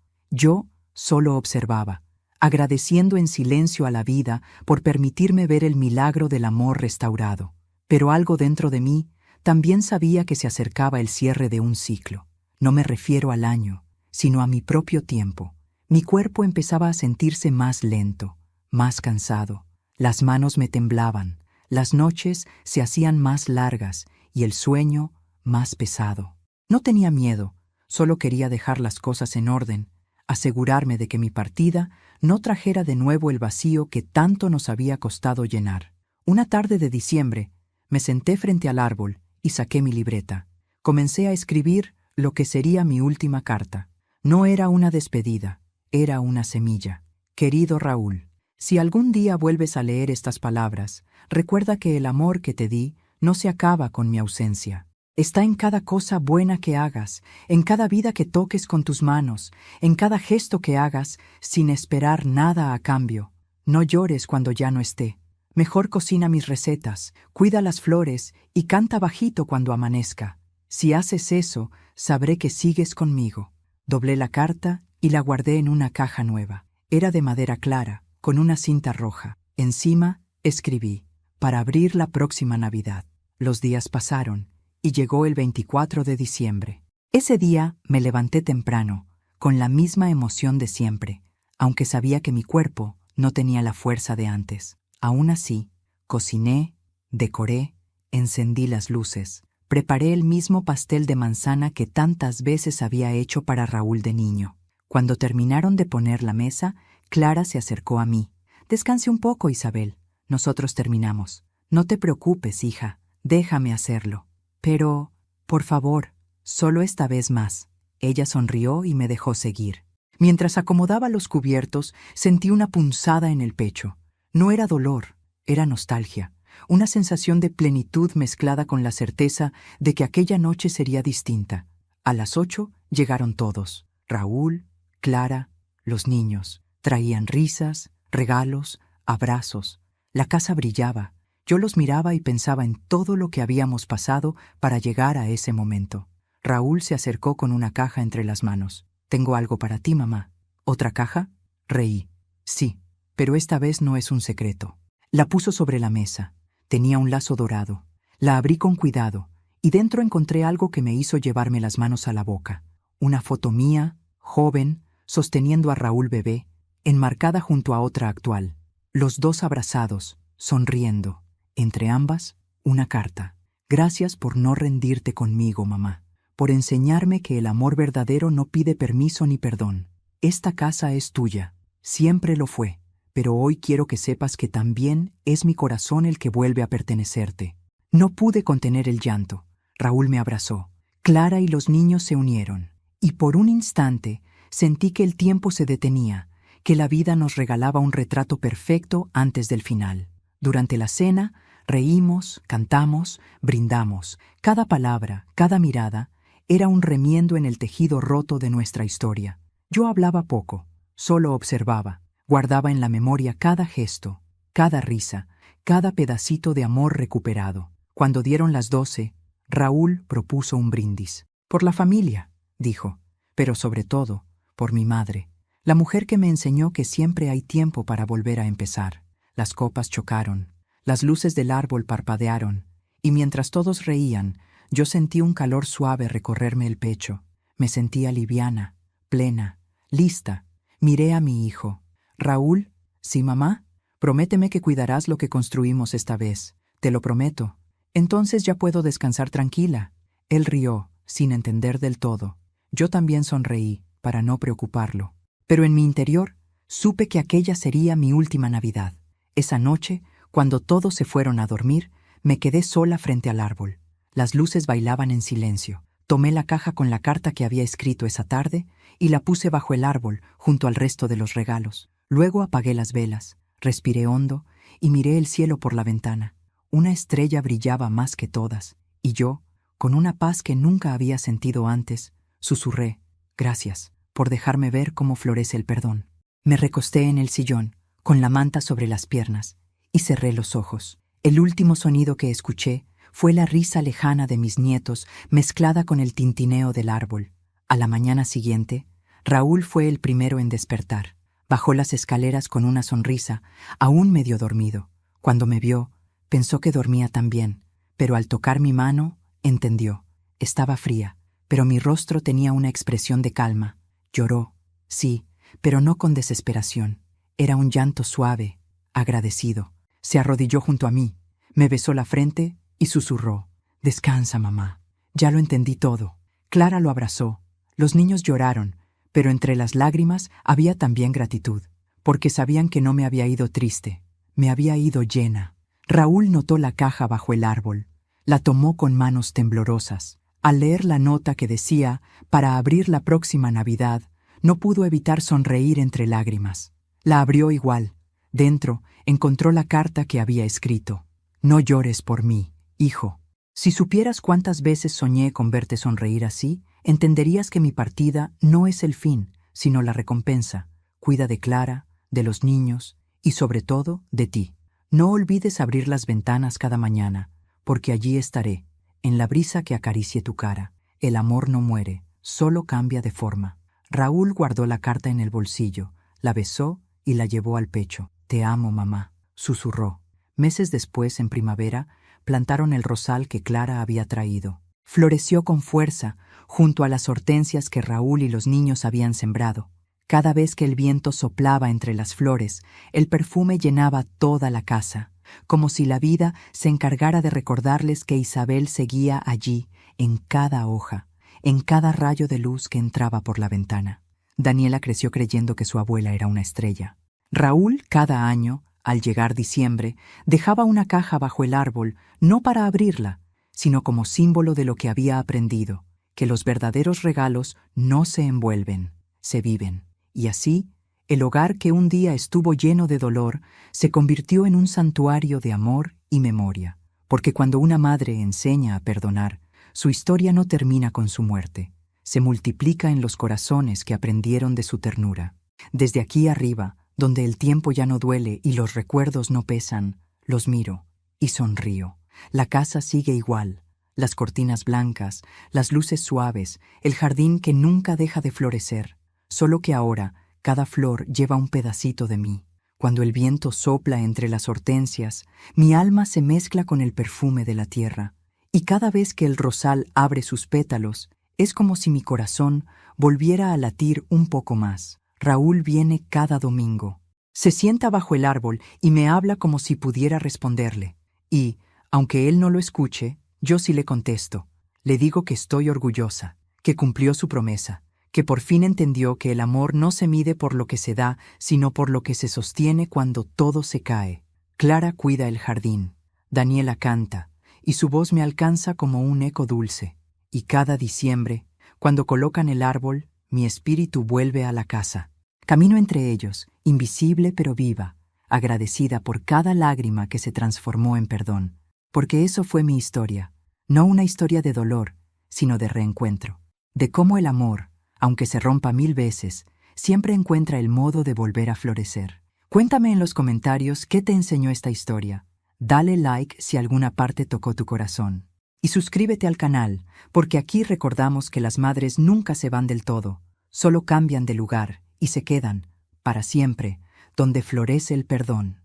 solo observaba, agradeciendo en silencio a la vida por permitirme ver el milagro del amor restaurado. Pero algo dentro de mí también sabía que se acercaba el cierre de un ciclo. No me refiero al año, sino a mi propio tiempo. Mi cuerpo empezaba a sentirse más lento, más cansado. Las manos me temblaban, las noches se hacían más largas y el sueño más pesado. No tenía miedo, solo quería dejar las cosas en orden, asegurarme de que mi partida no trajera de nuevo el vacío que tanto nos había costado llenar. Una tarde de diciembre, me senté frente al árbol y saqué mi libreta. Comencé a escribir lo que sería mi última carta. No era una despedida, era una semilla. Querido Raúl, si algún día vuelves a leer estas palabras, recuerda que el amor que te di no se acaba con mi ausencia. Está en cada cosa buena que hagas, en cada vida que toques con tus manos, en cada gesto que hagas sin esperar nada a cambio. No llores cuando ya no esté. Mejor cocina mis recetas, cuida las flores y canta bajito cuando amanezca. Si haces eso, sabré que sigues conmigo. Doblé la carta y la guardé en una caja nueva. Era de madera clara, con una cinta roja. Encima, escribí, para abrir la próxima Navidad. Los días pasaron y llegó el 24 de diciembre. Ese día me levanté temprano, con la misma emoción de siempre, aunque sabía que mi cuerpo no tenía la fuerza de antes. Aún así, cociné, decoré, encendí las luces, preparé el mismo pastel de manzana que tantas veces había hecho para Raúl de niño. Cuando terminaron de poner la mesa, Clara se acercó a mí. «Descanse un poco, Isabel. Nosotros terminamos. No te preocupes, hija. Déjame hacerlo. Pero, por favor, solo esta vez más». Ella sonrió y me dejó seguir. Mientras acomodaba los cubiertos, sentí una punzada en el pecho. No era dolor, era nostalgia, una sensación de plenitud mezclada con la certeza de que aquella noche sería distinta. A las 8 llegaron todos: Raúl, Clara, los niños. Traían risas, regalos, abrazos. La casa brillaba. Yo los miraba y pensaba en todo lo que habíamos pasado para llegar a ese momento. Raúl se acercó con una caja entre las manos. «Tengo algo para ti, mamá». «¿Otra caja?» Reí. «Sí, pero esta vez no es un secreto». La puso sobre la mesa. Tenía un lazo dorado. La abrí con cuidado y dentro encontré algo que me hizo llevarme las manos a la boca. Una foto mía, joven, sosteniendo a Raúl bebé, enmarcada junto a otra actual. Los dos abrazados, sonriendo. Entre ambas, una carta. «Gracias por no rendirte conmigo, mamá. Por enseñarme que el amor verdadero no pide permiso ni perdón. Esta casa es tuya. Siempre lo fue. Pero hoy quiero que sepas que también es mi corazón el que vuelve a pertenecerte». No pude contener el llanto. Raúl me abrazó. Clara y los niños se unieron. Y por un instante sentí que el tiempo se detenía, que la vida nos regalaba un retrato perfecto antes del final. Durante la cena, reímos, cantamos, brindamos. Cada palabra, cada mirada, era un remiendo en el tejido roto de nuestra historia. Yo hablaba poco, solo observaba. Guardaba en la memoria cada gesto, cada risa, cada pedacito de amor recuperado. Cuando dieron las 12, Raúl propuso un brindis. «Por la familia», dijo, «pero sobre todo, por mi madre, la mujer que me enseñó que siempre hay tiempo para volver a empezar». Las copas chocaron, las luces del árbol parpadearon, y mientras todos reían, yo sentí un calor suave recorrerme el pecho. Me sentía liviana, plena, lista. Miré a mi hijo. «Raúl, ¿sí, mamá? Prométeme que cuidarás lo que construimos esta vez. Te lo prometo. Entonces ya puedo descansar tranquila». Él rió, sin entender del todo. Yo también sonreí, para no preocuparlo. Pero en mi interior, supe que aquella sería mi última Navidad. Esa noche, cuando todos se fueron a dormir, me quedé sola frente al árbol. Las luces bailaban en silencio. Tomé la caja con la carta que había escrito esa tarde y la puse bajo el árbol, junto al resto de los regalos. Luego apagué las velas, respiré hondo y miré el cielo por la ventana. Una estrella brillaba más que todas, y yo, con una paz que nunca había sentido antes, susurré: «Gracias por dejarme ver cómo florece el perdón». Me recosté en el sillón, con la manta sobre las piernas, y cerré los ojos. El último sonido que escuché fue la risa lejana de mis nietos mezclada con el tintineo del árbol. A la mañana siguiente, Raúl fue el primero en despertar. Bajó las escaleras con una sonrisa, aún medio dormido. Cuando me vio, pensó que dormía también, pero al tocar mi mano, Entendió. Estaba fría, pero mi rostro tenía una expresión de calma. Lloró, sí, pero no con desesperación. Era un llanto suave, agradecido. Se arrodilló junto a mí, me besó la frente y susurró: «Descansa, mamá. Ya lo entendí todo». Clara lo abrazó. Los niños lloraron, pero entre las lágrimas había también gratitud, porque sabían que no me había ido triste, me había ido llena. Raúl notó la caja bajo el árbol. La tomó con manos temblorosas. Al leer la nota que decía «para abrir la próxima Navidad», no pudo evitar sonreír entre lágrimas. La abrió igual. Dentro encontró la carta que había escrito: «No llores por mí, hijo. Si supieras cuántas veces soñé con verte sonreír así, entenderías que mi partida no es el fin, sino la recompensa. Cuida de Clara, de los niños y sobre todo de ti. No olvides abrir las ventanas cada mañana, porque allí estaré, en la brisa que acaricie tu cara. El amor no muere, solo cambia de forma». Raúl guardó la carta en el bolsillo, la besó y la llevó al pecho. «Te amo, mamá», susurró. Meses después, en primavera, plantaron el rosal que Clara había traído. Floreció con fuerza, junto a las hortensias que Raúl y los niños habían sembrado. Cada vez que el viento soplaba entre las flores, el perfume llenaba toda la casa, como si la vida se encargara de recordarles que Isabel seguía allí, en cada hoja, en cada rayo de luz que entraba por la ventana. Daniela creció creyendo que su abuela era una estrella. Raúl, cada año, al llegar diciembre, dejaba una caja bajo el árbol, no para abrirla, sino como símbolo de lo que había aprendido, que los verdaderos regalos no se envuelven, se viven. Y así, el hogar que un día estuvo lleno de dolor se convirtió en un santuario de amor y memoria, porque cuando una madre enseña a perdonar, su historia no termina con su muerte, se multiplica en los corazones que aprendieron de su ternura. Desde aquí arriba, donde el tiempo ya no duele y los recuerdos no pesan, los miro y sonrío. La casa sigue igual, las cortinas blancas, las luces suaves, el jardín que nunca deja de florecer, solo que ahora cada flor lleva un pedacito de mí. Cuando el viento sopla entre las hortensias, mi alma se mezcla con el perfume de la tierra, y cada vez que el rosal abre sus pétalos, es como si mi corazón volviera a latir un poco más. Raúl viene cada domingo. Se sienta bajo el árbol y me habla como si pudiera responderle. Y, aunque él no lo escuche, yo sí le contesto. Le digo que estoy orgullosa, que cumplió su promesa, que por fin entendió que el amor no se mide por lo que se da, sino por lo que se sostiene cuando todo se cae. Clara cuida el jardín. Daniela canta, y su voz me alcanza como un eco dulce. Y cada diciembre, cuando colocan el árbol, mi espíritu vuelve a la casa. Camino entre ellos, invisible pero viva, agradecida por cada lágrima que se transformó en perdón, porque eso fue mi historia, no una historia de dolor, sino de reencuentro, de cómo el amor, aunque se rompa 1000 veces, siempre encuentra el modo de volver a florecer. Cuéntame en los comentarios qué te enseñó esta historia. Dale like si alguna parte tocó tu corazón. Y suscríbete al canal, porque aquí recordamos que las madres nunca se van del todo, solo cambian de lugar y se quedan, para siempre, donde florece el perdón.